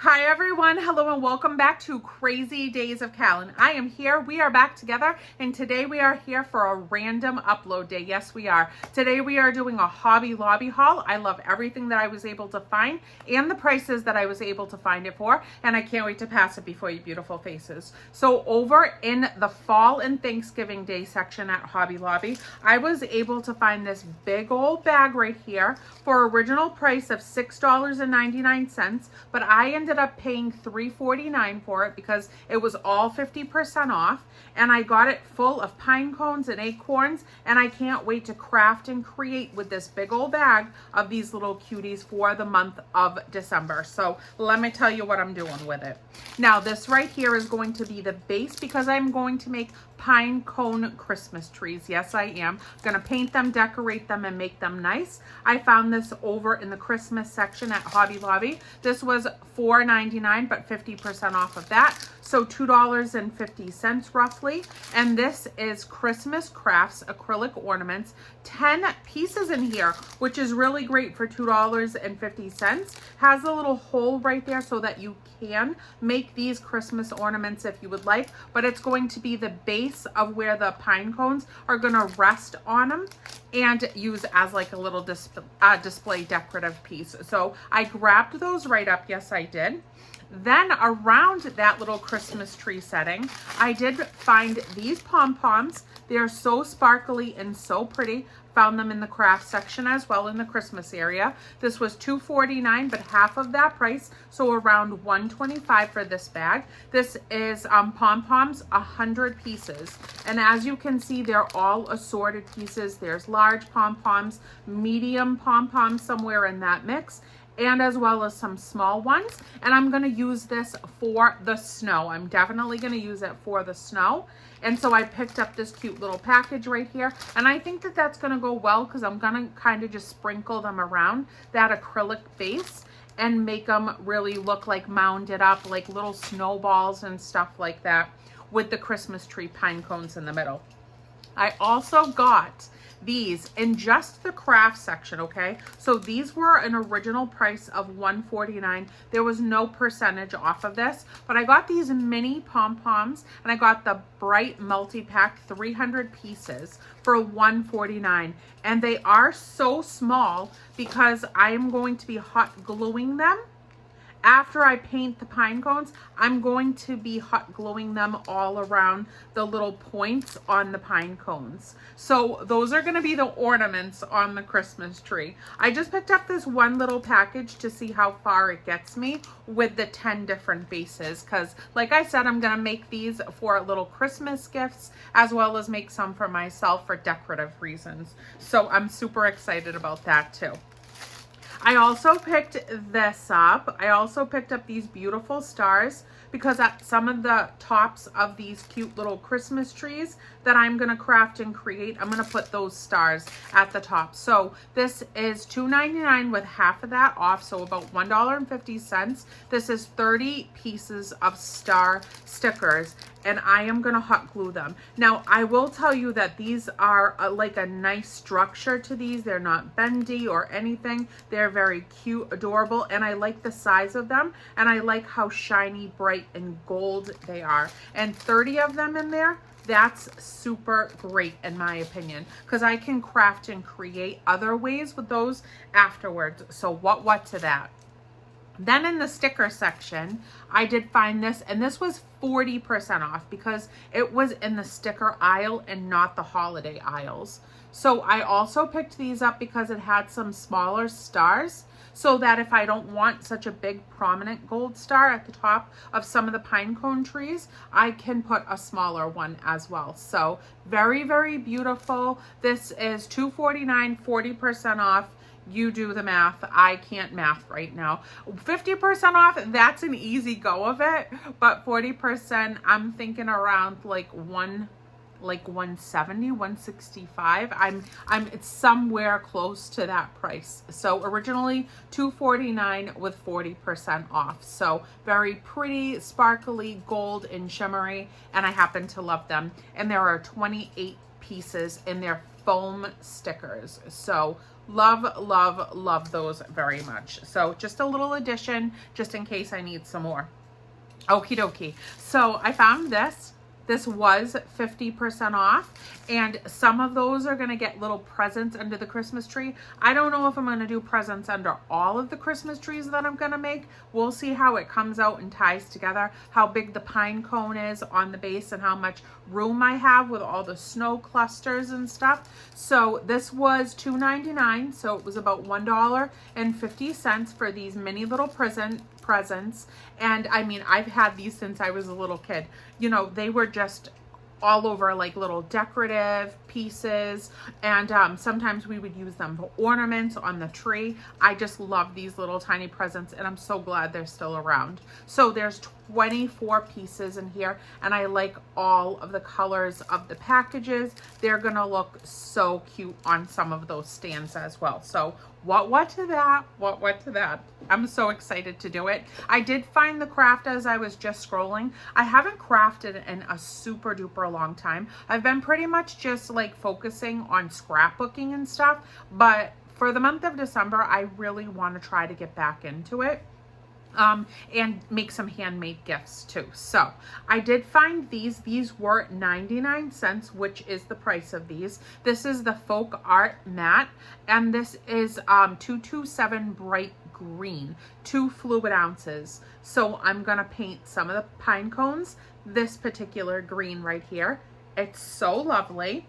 Hi everyone, hello and welcome back to Crazy Days of Callan. I am here, we are back together, and today we are here for a random upload day. Yes, we are. Today we are doing a Hobby Lobby haul. I love everything that I was able to find and the prices that I was able to find it for, and I can't wait to pass it before you beautiful faces. So over in the Fall and Thanksgiving Day section at Hobby Lobby, I was able to find this big old bag right here for original price of $6.99, but I ended up paying $3.49 for it because it was all 50% off, and I got it full of pine cones and acorns, and I can't wait to craft and create with this big old bag of these little cuties for the month of December. So let me tell you what I'm doing with it. Now this right here is going to be the base because I'm going to make pine cone Christmas trees. Yes, I am gonna paint them, decorate them, and make them nice. I found this over in the Christmas section at Hobby Lobby. This was $4.99, but 50% off of that, so $2.50 roughly. And this is Christmas Crafts acrylic ornaments, 10 pieces in here, which is really great for $2.50. Has a little hole right there so that you can make these Christmas ornaments if you would like, but it's going to be the base of where the pine cones are going to rest on them and use as like a little display decorative piece. So I grabbed those right up. Yes, I did. Then around that little Christmas tree setting, I did find these pom-poms. They're so sparkly and so pretty. Found them in the craft section as well in the Christmas area. This was $2.49, but half of that price, so around $1.25 for this bag. This is pom-poms, 100 pieces. And as you can see, they're all assorted pieces. There's large pom-poms, medium pom-poms somewhere in that mix, and as well as some small ones. And I'm gonna use this for the snow. I'm definitely gonna use it for the snow. And so I picked up this cute little package right here, and I think that that's gonna go well because I'm gonna kind of just sprinkle them around that acrylic base and make them really look like mounded up, like little snowballs and stuff like that with the Christmas tree pine cones in the middle. I also got these in just the craft section, okay? So these were an original price of $1.49. There was no percentage off of this, but I got these mini pom-poms, and I got the bright multi-pack 300 pieces for $1.49. And they are so small because I am going to be hot gluing them. After I paint the pine cones, I'm going to be hot gluing them all around the little points on the pine cones. So those are going to be the ornaments on the Christmas tree. I just picked up this one little package to see how far it gets me with the 10 different bases, because like I said, I'm going to make these for little Christmas gifts as well as make some for myself for decorative reasons. So I'm super excited about that too. I also picked this up. I also picked up these beautiful stars because at some of the tops of these cute little Christmas trees that I'm going to craft and create, I'm going to put those stars at the top. So this is $2.99 with half of that off, so about $1.50. This is 30 pieces of star stickers, and I am going to hot glue them. Now, I will tell you that these are like a nice structure to these. They're not bendy or anything. They're very cute, adorable, and I like the size of them, and I like how shiny, bright, and gold they are. And 30 of them in there, that's super great in my opinion, because I can craft and create other ways with those afterwards. So what to that. Then in the sticker section, I did find this, and this was 40% off because it was in the sticker aisle and not the holiday aisles. So I also picked these up because it had some smaller stars, so that if I don't want such a big prominent gold star at the top of some of the pine cone trees, I can put a smaller one as well. So very, very beautiful. This is $2.49, 40% off. You do the math. I can't math right now. 50% off, that's an easy go of it, but 40%, I'm thinking around like 170, 165. It's somewhere close to that price. So originally $2.49 with 40% off. So very pretty, sparkly, gold and shimmery, and I happen to love them. And there are 28 pieces in their foam stickers. So Love, love, love those very much. So just a little addition, just in case I need some more. Okie dokie. So I found this. This was 50% off, and some of those are going to get little presents under the Christmas tree. I don't know if I'm going to do presents under all of the Christmas trees that I'm going to make. We'll see how it comes out and ties together, how big the pine cone is on the base and how much room I have with all the snow clusters and stuff. So this was $2.99, so it was about $1.50 for these mini little presents. And I mean, I've had these since I was a little kid. You know, they were just all over like little decorative pieces, and sometimes we would use them for ornaments on the tree. I just love these little tiny presents, and I'm so glad they're still around. So there's 24 pieces in here, and I like all of the colors of the packages. They're gonna look so cute on some of those stands as well. So what to that, what to that. I'm so excited to do it. I did find the craft as I was just scrolling. I haven't crafted in a super duper long time. I've been pretty much just like focusing on scrapbooking and stuff, but for the month of December, I really want to try to get back into it. And make some handmade gifts too. So I did find these. These were 99 cents, which is the price of these. This is the Folk Art Mat, and this is 227 bright green, 2 fluid ounces. So I'm gonna paint some of the pine cones this particular green right here. It's so lovely.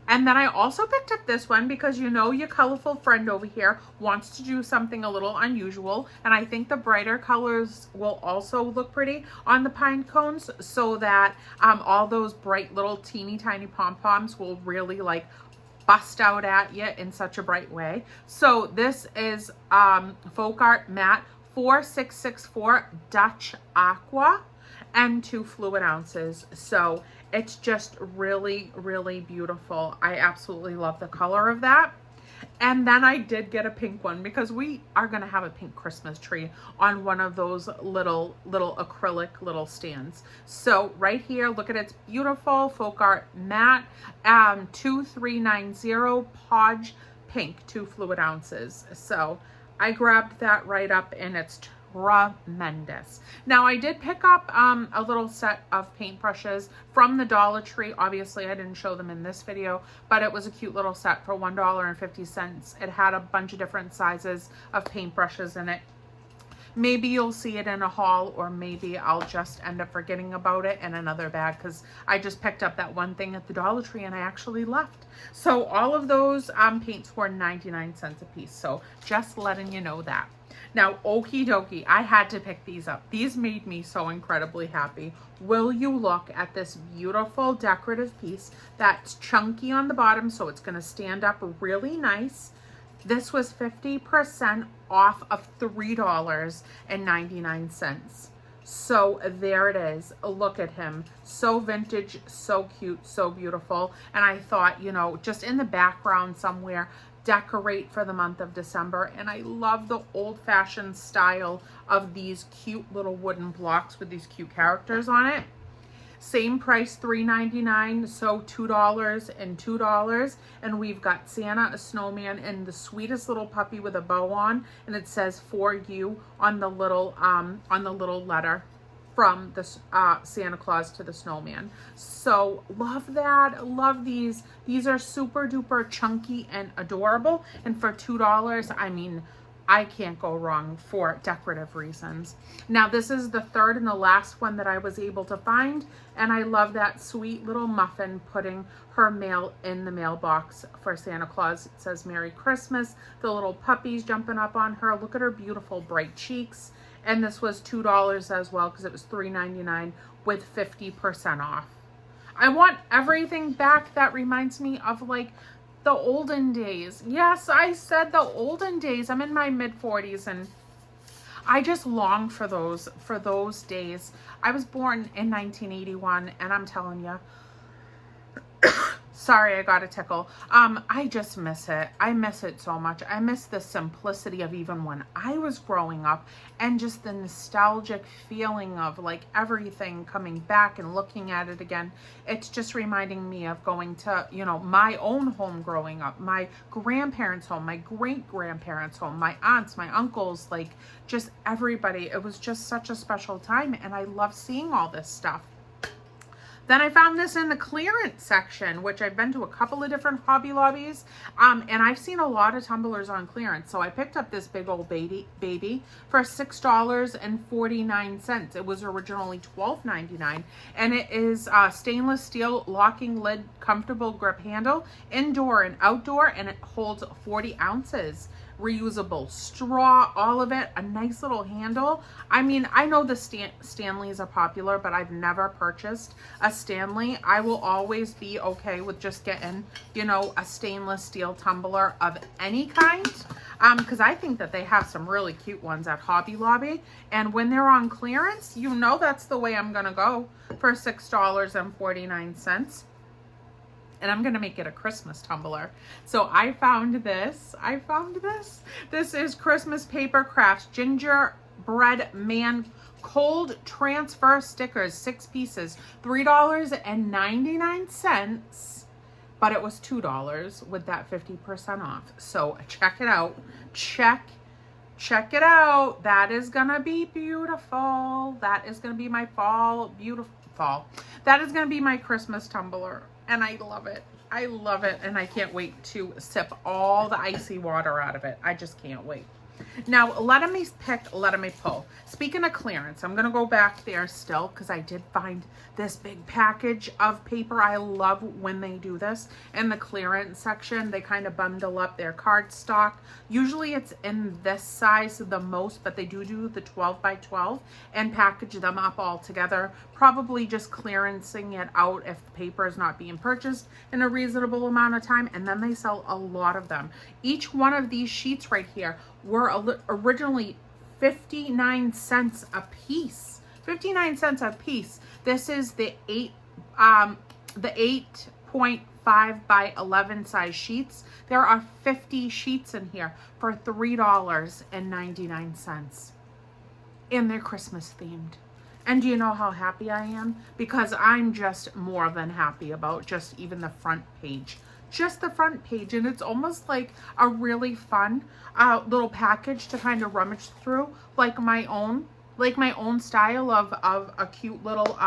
And then I also picked up this one because you know your colorful friend over here wants to do something a little unusual. And I think the brighter colors will also look pretty on the pine cones, so that all those bright little teeny tiny pom-poms will really like bust out at you in such a bright way. So this is Folk Art Mat 4664 Dutch Aqua and 2 fluid ounces. So it's just really, really beautiful. I absolutely love the color of that. And then I did get a pink one because we are going to have a pink Christmas tree on one of those little acrylic little stands. So right here, look at it's beautiful Folk Art Mat 2390 Podge Pink, 2 fluid ounces. So I grabbed that right up, and it's tremendous. Now I did pick up a little set of paintbrushes from the Dollar Tree. Obviously I didn't show them in this video, but it was a cute little set for $1.50. It had a bunch of different sizes of paintbrushes in it. Maybe you'll see it in a haul, or maybe I'll just end up forgetting about it in another bag because I just picked up that one thing at the Dollar Tree and I actually left. So all of those paints were 99 cents a piece. So just letting you know that. Now, okie dokie, I had to pick these up. These made me so incredibly happy. Will you look at this beautiful decorative piece that's chunky on the bottom, so it's going to stand up really nice. This was 50% off of $3.99. So there it is. Look at him. So vintage, so cute, so beautiful. And I thought, you know, just in the background somewhere, decorate for the month of December. And I love the old-fashioned style of these cute little wooden blocks with these cute characters on it. Same price, $3.99, so $2 and $2. And we've got Santa, a snowman, and the sweetest little puppy with a bow on, and it says "for you" on the little letter from the Santa Claus to the snowman. So love that. Love these. These are super duper chunky and adorable. And for $2, I mean, I can't go wrong for decorative reasons. Now this is the third and the last one that I was able to find, and I love that sweet little muffin putting her mail in the mailbox for Santa Claus. It says Merry Christmas. The little puppy's jumping up on her. Look at her beautiful bright cheeks. And this was $2 as well because it was $3.99 with 50% off. I want everything back that reminds me of like the olden days. Yes, I said the olden days. I'm in my mid-40s and I just long for those days. I was born in 1981 and I'm telling you, Sorry, I got a tickle. I just miss it. I miss it so much. I miss the simplicity of even when I was growing up, and just the nostalgic feeling of like everything coming back and looking at it again. It's just reminding me of going to, you know, my own home growing up, my grandparents' home, my great-grandparents' home, my aunts, my uncles, like just everybody. It was just such a special time, and I love seeing all this stuff. Then I found this in the clearance section, which I've been to a couple of different Hobby Lobbies, and I've seen a lot of tumblers on clearance. So I picked up this big old baby for $6.49. It was originally $12.99, and it is stainless steel locking lid, comfortable grip handle, indoor and outdoor, and it holds 40 ounces. Reusable straw, all of it, a nice little handle. I mean, I know the Stanleys are popular, but I've never purchased a Stanley. I will always be okay with just getting, you know, a stainless steel tumbler of any kind, because I think that they have some really cute ones at Hobby Lobby, and when they're on clearance, you know that's the way I'm gonna go for $6.49. And I'm going to make it a Christmas tumbler. So I found this. This is Christmas Paper Crafts Gingerbread Man Cold Transfer Stickers, 6 pieces, $3.99, but it was $2 with that 50% off. So check it out. Check it out. That is going to be beautiful. That is going to be my beautiful fall. That is going to be my Christmas tumbler. And I love it. I love it. And I can't wait to sip all the icy water out of it. I just can't wait. Now, let me pull. Speaking of clearance, I'm going to go back there still because I did find this big package of paper. I love when they do this. In the clearance section, they kind of bundle up their cardstock. Usually it's in this size the most, but they do the 12 by 12 and package them up all together. Probably just clearancing it out if the paper is not being purchased in a reasonable amount of time. And then they sell a lot of them. Each one of these sheets right here were originally 59 cents a piece. 59 cents a piece. This is the 8.5 by 11 size sheets. There are 50 sheets in here for $3.99. And they're Christmas themed. And do you know how happy I am? Because I'm just more than happy about just even the front page. Just the front page, and it's almost like a really fun little package to kind of rummage through, like my own style of a cute little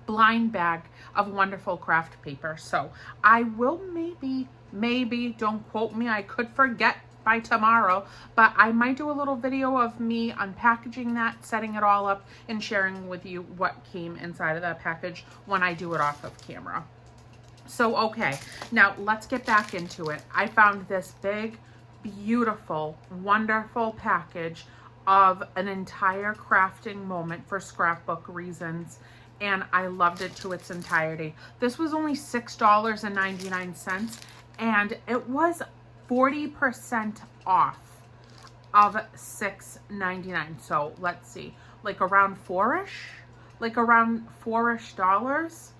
blind bag of wonderful craft paper. So I will maybe, don't quote me, I could forget by tomorrow, but I might do a little video of me unpackaging that, setting it all up, and sharing with you what came inside of that package when I do it off of camera. So, okay, now let's get back into it. I found this big, beautiful, wonderful package of an entire crafting moment for scrapbook reasons, and I loved it to its entirety. This was only $6.99, and it was 40% off of $6.99. So let's see, like around four-ish dollars.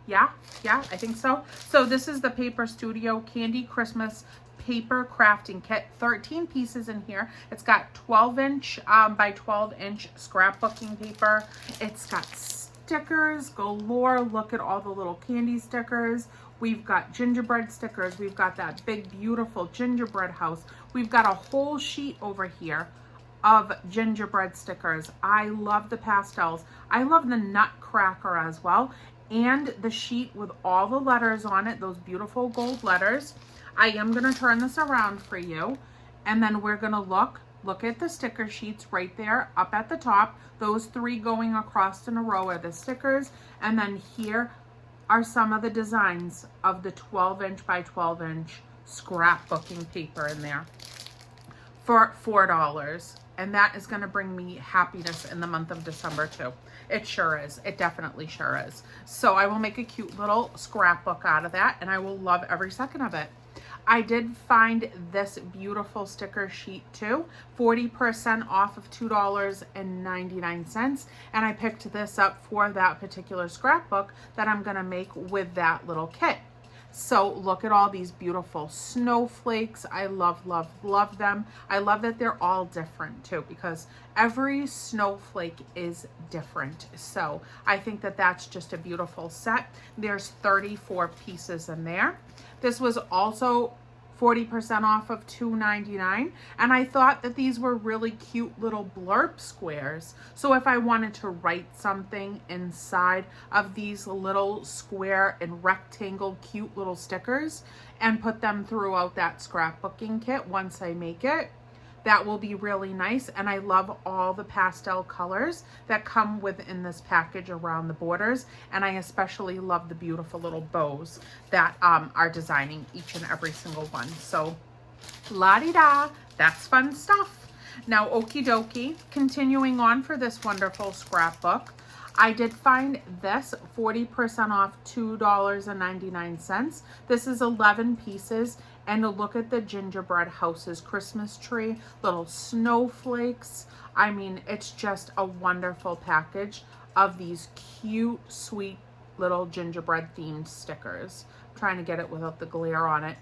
Yeah, I think so. So this is the Paper Studio Candy Christmas Paper Crafting Kit. 13 pieces in here. It's got 12-inch by 12-inch scrapbooking paper. It's got stickers galore. Look at all the little candy stickers. We've got gingerbread stickers. We've got that big, beautiful gingerbread house. We've got a whole sheet over here of gingerbread stickers. I love the pastels. I love the Nutcracker as well. And the sheet with all the letters on it, those beautiful gold letters. I am going to turn this around for you. And then we're going to look at the sticker sheets right there up at the top. Those 3 going across in a row are the stickers. And then here are some of the designs of the 12-inch by 12-inch scrapbooking paper in there for $4. And that is going to bring me happiness in the month of December too. It sure is. It definitely sure is. So I will make a cute little scrapbook out of that, and I will love every second of it. I did find this beautiful sticker sheet too, 40% off of $2.99, and I picked this up for that particular scrapbook that I'm going to make with that little kit. So look at all these beautiful snowflakes. I love, love, love them. I love that they're all different too, because every snowflake is different. So I think that that's just a beautiful set. There's 34 pieces in there. This was also 40% off of $2.99, and I thought that these were really cute little blurb squares. So if I wanted to write something inside of these little square and rectangle cute little stickers and put them throughout that scrapbooking kit once I make it, that will be really nice. And I love all the pastel colors that come within this package around the borders. And I especially love the beautiful little bows that are designing each and every single one. So la-di-da, that's fun stuff. Now, okie dokie, continuing on for this wonderful scrapbook, I did find this 40% off $2.99. This is 11 pieces. And look at the gingerbread houses, Christmas tree, little snowflakes. I mean, it's just a wonderful package of these cute, sweet little gingerbread themed stickers. I'm trying to get it without the glare on it.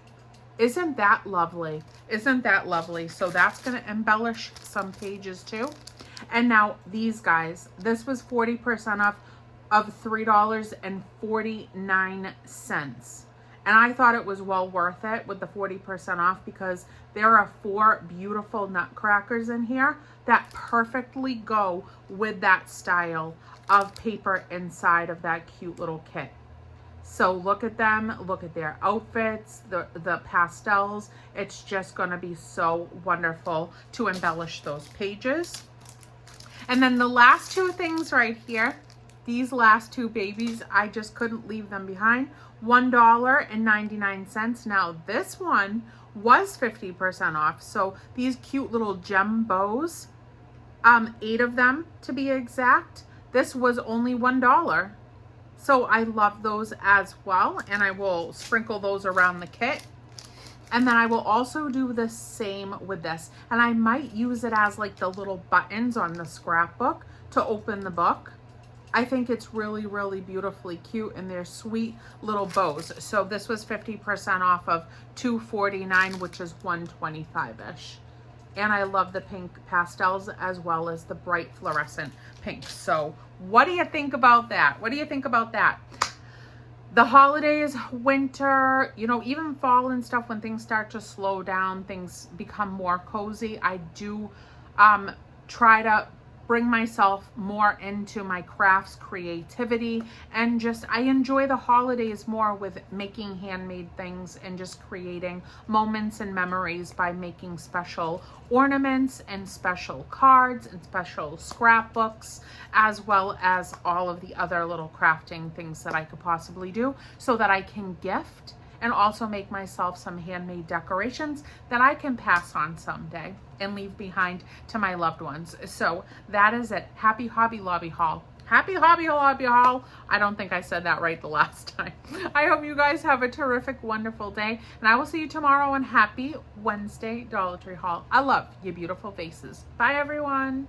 Isn't that lovely? Isn't that lovely? So that's going to embellish some pages too. And now these guys, this was 40% off of $3.49. And I thought it was well worth it with the 40% off, because there are 4 beautiful nutcrackers in here that perfectly go with that style of paper inside of that cute little kit. So look at them, look at their outfits, the pastels. It's just gonna be so wonderful to embellish those pages. And then the last 2 things right here, these last 2 babies, I just couldn't leave them behind. $1.99. Now this one was 50% off. So these cute little gem bows, 8 of them to be exact, this was only $1. So I love those as well. And I will sprinkle those around the kit. And then I will also do the same with this. And I might use it as like the little buttons on the scrapbook to open the book. I think it's really, really beautifully cute, and they're sweet little bows. So this was 50% off of $2.49, which is $125-ish. And I love the pink pastels as well as the bright fluorescent pink. So what do you think about that? What do you think about that? The holidays, winter, you know, even fall and stuff, when things start to slow down, things become more cozy. I do try to bring myself more into my crafts, creativity, and just I enjoy the holidays more with making handmade things and just creating moments and memories by making special ornaments and special cards and special scrapbooks, as well as all of the other little crafting things that I could possibly do so that I can gift and also make myself some handmade decorations that I can pass on someday and leave behind to my loved ones. So that is it. Happy Hobby Lobby haul. Happy Hobby Lobby haul. I don't think I said that right the last time. I hope you guys have a terrific, wonderful day, and I will see you tomorrow on Happy Wednesday Dollar Tree haul. I love your beautiful faces. Bye, everyone.